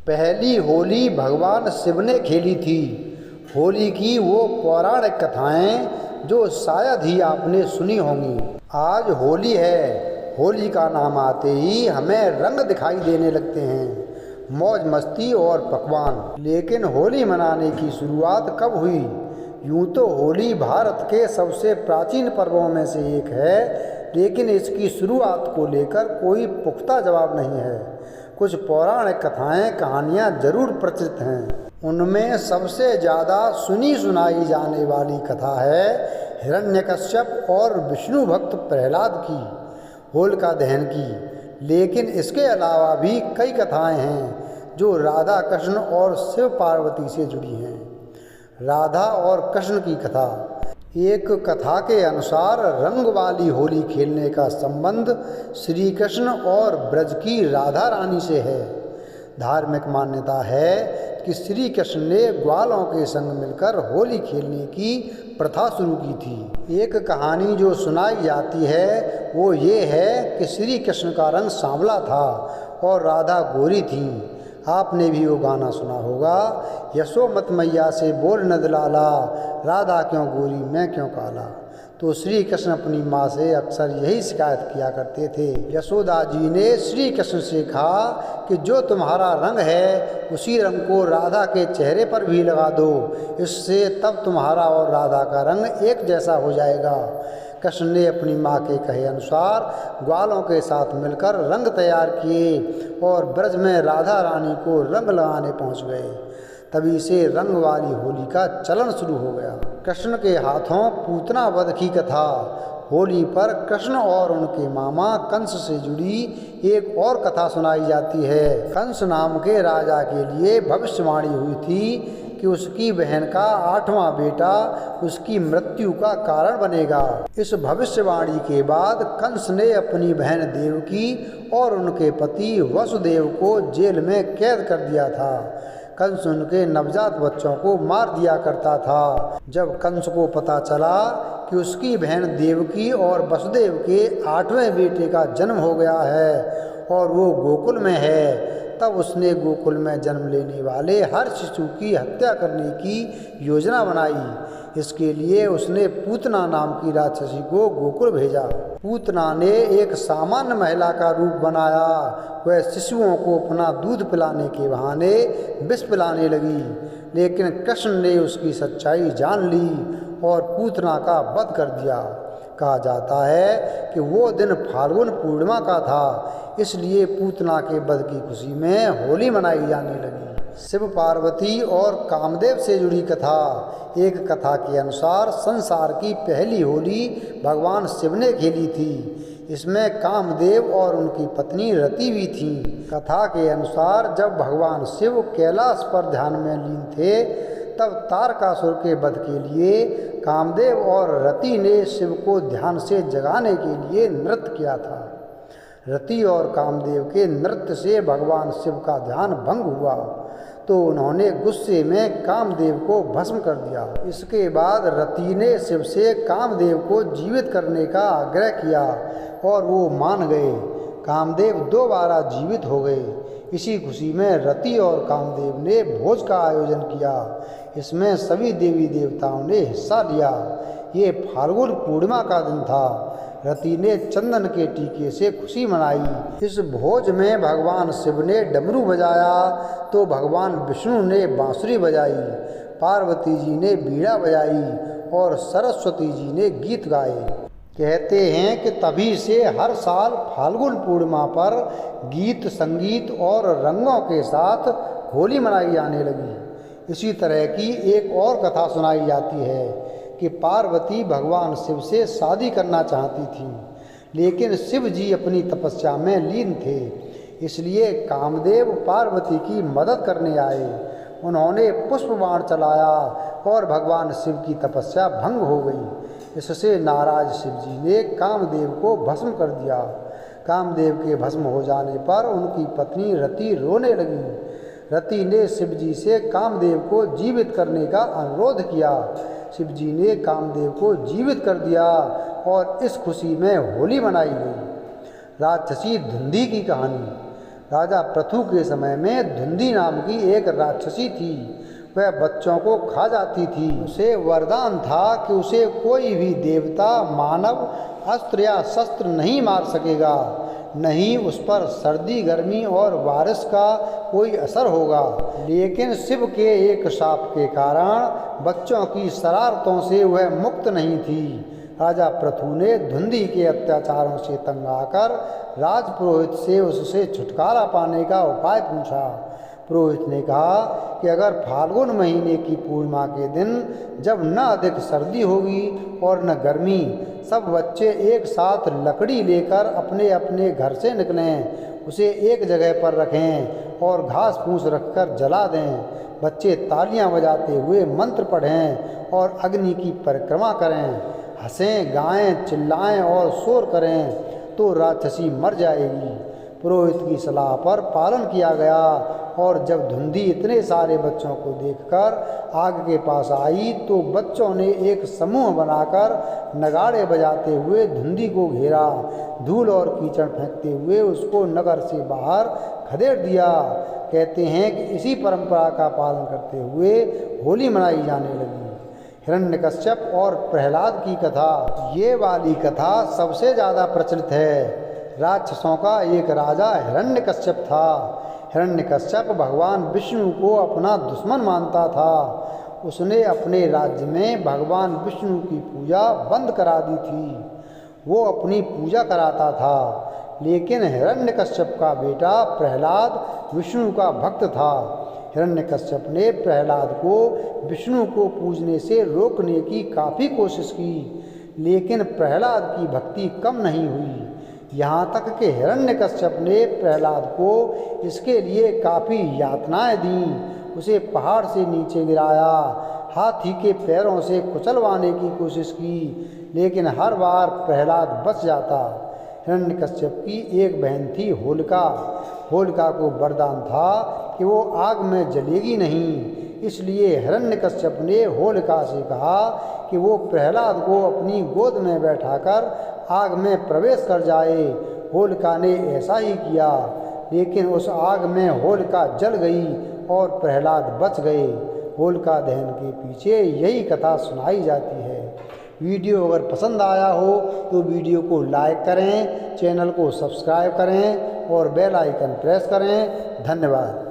पहली होली भगवान शिव ने खेली थी। होली की वो पौराणिक कथाएं जो शायद ही आपने सुनी होंगी। आज होली है। होली का नाम आते ही हमें रंग दिखाई देने लगते हैं, मौज मस्ती और पकवान। लेकिन होली मनाने की शुरुआत कब हुई? यूँ तो होली भारत के सबसे प्राचीन पर्वों में से एक है, लेकिन इसकी शुरुआत को लेकर कोई पुख्ता जवाब नहीं है। कुछ पौराणिक कथाएं कहानियां जरूर प्रचलित हैं। उनमें सबसे ज़्यादा सुनी सुनाई जाने वाली कथा है हिरण्यकश्यप और विष्णु भक्त प्रहलाद की होलिका दहन की। लेकिन इसके अलावा भी कई कथाएं हैं जो राधा कृष्ण और शिव पार्वती से जुड़ी हैं। राधा और कृष्ण की कथा। एक कथा के अनुसार रंग वाली होली खेलने का संबंध श्री कृष्ण और ब्रज की राधा रानी से है। धार्मिक मान्यता है कि श्री कृष्ण ने ग्वालों के संग मिलकर होली खेलने की प्रथा शुरू की थी। एक कहानी जो सुनाई जाती है वो ये है कि श्री कृष्ण का रंग सांवला था और राधा गोरी थी। आपने भी वो गाना सुना होगा, यशोमत मैया से बोल नंदलाला, राधा क्यों गोरी मैं क्यों काला। तो श्री कृष्ण अपनी माँ से अक्सर यही शिकायत किया करते थे। यशोदा जी ने श्री कृष्ण से कहा कि जो तुम्हारा रंग है उसी रंग को राधा के चेहरे पर भी लगा दो, इससे तब तुम्हारा और राधा का रंग एक जैसा हो जाएगा। कृष्ण ने अपनी माँ के कहे अनुसार ग्वालों के साथ मिलकर रंग तैयार किए और ब्रज में राधा रानी को रंग लगाने पहुँच गए। तभी से रंग वाली होली का चलन शुरू हो गया। कृष्ण के हाथों पूतना वध की कथा। होली पर कृष्ण और उनके मामा कंस से जुड़ी एक और कथा सुनाई जाती है। कंस नाम के राजा के लिए भविष्यवाणी हुई थी कि उसकी बहन का 8वां बेटा उसकी मृत्यु का कारण बनेगा। इस भविष्यवाणी के बाद कंस ने अपनी बहन देवकी और उनके पति वसुदेव को जेल में कैद कर दिया था। कंस उनके नवजात बच्चों को मार दिया करता था। जब कंस को पता चला कि उसकी बहन देवकी और वसुदेव के 8वें बेटे का जन्म हो गया है और वो गोकुल में है, तब उसने गोकुल में जन्म लेने वाले हर शिशु की हत्या करने की योजना बनाई। इसके लिए उसने पूतना नाम की राक्षसी को गोकुल भेजा। पूतना ने एक सामान्य महिला का रूप बनाया। वह शिशुओं को अपना दूध पिलाने के बहाने विष पिलाने लगी, लेकिन कृष्ण ने उसकी सच्चाई जान ली और पूतना का वध कर दिया। कहा जाता है कि वो दिन फाल्गुन पूर्णिमा का था, इसलिए पूतना के वध की खुशी में होली मनाई जाने लगी। शिव पार्वती और कामदेव से जुड़ी कथा। एक कथा के अनुसार संसार की पहली होली भगवान शिव ने खेली थी। इसमें कामदेव और उनकी पत्नी रति भी थीं। कथा के अनुसार जब भगवान शिव कैलाश पर ध्यान में लीन थे, तब तारकासुर के वध के लिए कामदेव और रति ने शिव को ध्यान से जगाने के लिए नृत्य किया था। रति और कामदेव के नृत्य से भगवान शिव का ध्यान भंग हुआ, तो उन्होंने गुस्से में कामदेव को भस्म कर दिया। इसके बाद रति ने शिव से कामदेव को जीवित करने का आग्रह किया और वो मान गए। कामदेव दोबारा जीवित हो गए। इसी खुशी में रति और कामदेव ने भोज का आयोजन किया। इसमें सभी देवी देवताओं ने हिस्सा लिया। ये फाल्गुन पूर्णिमा का दिन था। रति ने चंदन के टीके से खुशी मनाई। इस भोज में भगवान शिव ने डमरू बजाया तो भगवान विष्णु ने बांसुरी बजाई, पार्वती जी ने बीड़ा बजाई और सरस्वती जी ने गीत गाए। कहते हैं कि तभी से हर साल फाल्गुन पूर्णिमा पर गीत संगीत और रंगों के साथ होली मनाई जाने लगी। इसी तरह की एक और कथा सुनाई जाती है कि पार्वती भगवान शिव से शादी करना चाहती थीं, लेकिन शिव जी अपनी तपस्या में लीन थे। इसलिए कामदेव पार्वती की मदद करने आए। उन्होंने पुष्प बाण चलाया और भगवान शिव की तपस्या भंग हो गई। इससे नाराज शिव जी ने कामदेव को भस्म कर दिया। कामदेव के भस्म हो जाने पर उनकी पत्नी रति रोने लगी। रति ने शिव जी से कामदेव को जीवित करने का अनुरोध किया। शिव जी ने कामदेव को जीवित कर दिया और इस खुशी में होली मनाई गई। राक्षसी धुंधी की कहानी। राजा पृथु के समय में धुंधी नाम की एक राक्षसी थी। वह बच्चों को खा जाती थी। उसे वरदान था कि उसे कोई भी देवता मानव अस्त्र या शस्त्र नहीं मार सकेगा, नहीं उस पर सर्दी गर्मी और बारिश का कोई असर होगा। लेकिन शिव के एक शाप के कारण बच्चों की शरारतों से वह मुक्त नहीं थी। राजा पृथु ने धुंधी के अत्याचारों से तंग आकर राजपुरोहित से उससे छुटकारा पाने का उपाय पूछा। पुरोहित ने कहा कि अगर फाल्गुन महीने की पूर्णिमा के दिन, जब न अधिक सर्दी होगी और न गर्मी, सब बच्चे एक साथ लकड़ी लेकर अपने अपने घर से निकलें, उसे एक जगह पर रखें और घास फूस रखकर जला दें। बच्चे तालियां बजाते हुए मंत्र पढ़ें और अग्नि की परिक्रमा करें, हंसें गाएं चिल्लाएं और शोर करें तो राक्षसी मर जाएगी। पुरोहित की सलाह पर पालन किया गया और जब धुंधी इतने सारे बच्चों को देखकर आग के पास आई तो बच्चों ने एक समूह बनाकर नगाड़े बजाते हुए धुंधी को घेरा, धूल और कीचड़ फेंकते हुए उसको नगर से बाहर खदेड़ दिया। कहते हैं कि इसी परंपरा का पालन करते हुए होली मनाई जाने लगी। हिरण्यकश्यप और प्रहलाद की कथा, ये वाली कथा सबसे ज़्यादा प्रचलित है। राक्षसों का एक राजा हिरण्यकश्यप था। हिरण्यकश्यप भगवान विष्णु को अपना दुश्मन मानता था। उसने अपने राज्य में भगवान विष्णु की पूजा बंद करा दी थी। वो अपनी पूजा कराता था। लेकिन हिरण्यकश्यप का बेटा प्रहलाद विष्णु का भक्त था। हिरण्यकश्यप ने प्रहलाद को विष्णु को पूजने से रोकने की काफ़ी कोशिश की, लेकिन प्रहलाद की भक्ति कम नहीं हुई। यहाँ तक कि हिरण्यकश्यप ने प्रहलाद को इसके लिए काफ़ी यातनाएं दीं। उसे पहाड़ से नीचे गिराया, हाथी के पैरों से कुचलवाने की कोशिश की, लेकिन हर बार प्रहलाद बच जाता। हिरण्यकश्यप की एक बहन थी होलिका। होलिका को वरदान था कि वो आग में जलेगी नहीं। इसलिए हिरण्यकश्यप ने होलिका से कहा कि वो प्रहलाद को अपनी गोद में बैठाकर आग में प्रवेश कर जाए। होलिका ने ऐसा ही किया, लेकिन उस आग में होलिका जल गई और प्रहलाद बच गए। होलिका दहन के पीछे यही कथा सुनाई जाती है। वीडियो अगर पसंद आया हो तो वीडियो को लाइक करें, चैनल को सब्सक्राइब करें और बेल आइकन प्रेस करें। धन्यवाद।